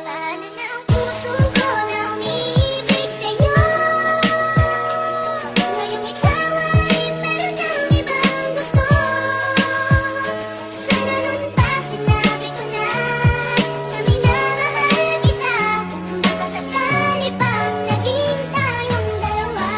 Paano na ang puso ko na umiibig sa'yo? Ngayong ikaw ay meron ng ibang gusto. Sana nun pa sinabi ko na minamahal kita. Baka sakali pang naging tayong dalawa.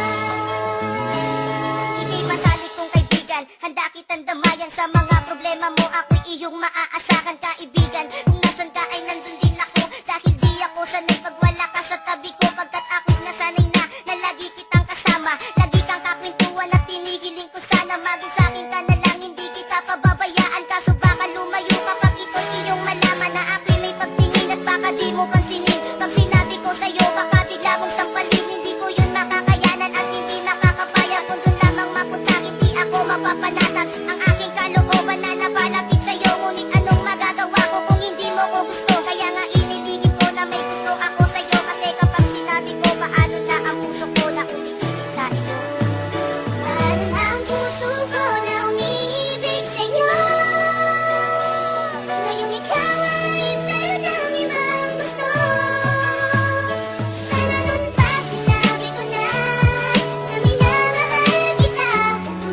Ika'y matalik kong kaibigan, handa kitang damayan sa mga problema mo. Ako'y iyong maaasahan kaibigan. Kung nasan ka ay nandun din ako, dahil di ako sanay pag wala ka sa tabi ko. Pagkat ako'y nasanay na lagi kitang kasama. Lagi kang kakwentuhan at tinihiling ko sana maging sa'kin ka na lang, hindi kita pababayaan. Kaso baka lumayo kapag ito'y iyong malaman na ako'y may pagtingin at baka di mo pansinin. Pag sinabi ko sa'yo baka bigla mong sampalin, hindi ko yun makakayanan at hindi makakapaya. Kung dun lamang mapunta hindi ako mapapanatag ang aking kalooban na napalapit sa'yo. Ngunit anong magagawa ko kung hindi mo ko gusto? Kaya nga inilihim ko na may gusto ako sa'yo. Kasi kapag sinabi ko paano na ang puso ko na umiibig sa iyo. Paano na ang puso ko na umiibig sa'yo? Ngayong ikaw ay meron ng ibang gusto. Sana nun pa sinabi ko na minamahal kita.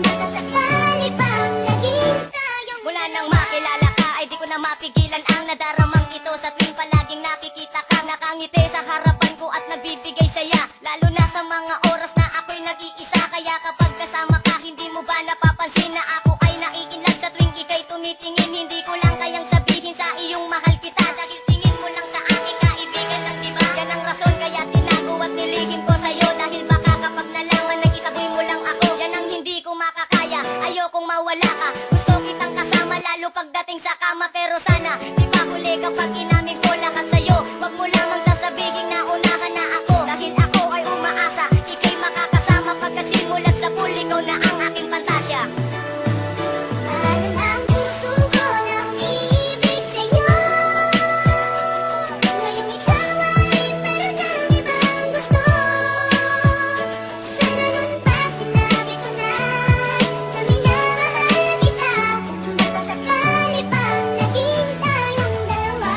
Baka sakali pang naging tayong Mula nang makilala ka ay di ko na mapigilan ang nadaramang ito. Sa tuwing palaging nakikita ka, nakangiti sa harapan ko at nagbibigay saya. Lalo na sa mga oras na ako'y nag-iisa. Kaya kapag kasama ka, hindi mo ba napapansin na ako ay naiinlove sa tuwing ika'y tumitingin? Hindi ko lang kayang sabihin sa iyong mahal kita, dahil tingin mo lang sa aking kaibigan lang, diba? Yan ang rason kaya tinago at nilihim ko sa'yo. Dahil baka kapag nalaman na itaboy mo lang ako, yan ang hindi ko makakaya. Ayokong mawala ka, gusto kitang kasama lalo pagdating sa kama. Pero sana di pa huli kapag inamin ko lahat sa'yo. Wag mo lamang sasabihin na unahan na ako, dahil ako ay umaasa ika'y makakasama. Pagkat simulat sa pool, ikaw na ang aking pantasya. Paano na ang puso ko na umiibig sa'yo? Ngayong ikaw ay meron ng ibang gusto. Sana nun pa sinabi ko na minamahal kita. Baka sakali pang naging tayong dalawa.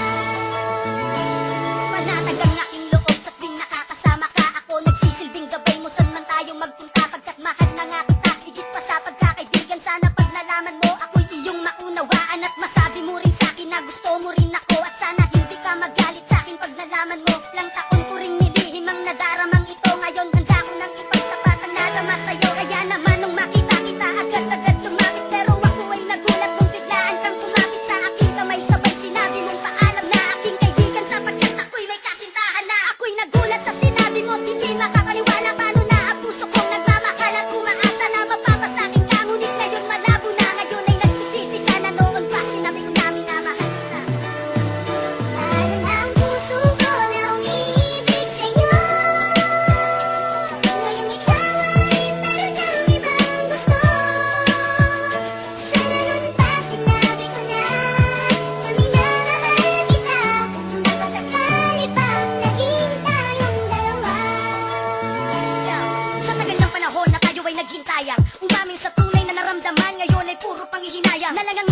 Panatag ang aking loob sa tuwing nakakasama ka. Ako nagsisilbing gabay mo saan man tayo magpunta. Pagkat mahal na nga kita, higit pa sa pagkakaibigan. Sana pag nalaman mo ako'y iyong maunawaan at masabi mo rin sa'kin na gusto mo rin ako. At sana hindi ka magalit sa'kin pag nalaman mo. Lang taon ko ring nilihim ang nadaramang ito. Ngayon handa ko nang ipagtapat ang nadama sa'yo. Kaya naman nung makita kita agad-agad lumapit. Pero ako ay nagulat nung biglaan kang tumapit sa aking kamay. Sabay sinabi mong paalam na aking kaibigan, sapagkat ako'y may kasintahan na. Ako'y nagulat sa sinabi mo, hindi makapaniwala. Paano na ang puso kong nagmamahal at umaasa na mapapasakin ka. Ngunit ngayon malabo na, ngayon ay nagsisisi. Sana noon pa sinabi ko na minamahal kita. Paano na ang puso ko na umiibig sa'yo? Ngayong ikaw ay meron ng ibang gusto. Sana nun pa sinabi ko na minamahal kita. Baka sakali pang naging tayong dalawa. Sa tagal ng panahon na tayo ay naghintayan, umamin sa tunay na naramdaman, ngayon ay puro panghihinayang. Nalangang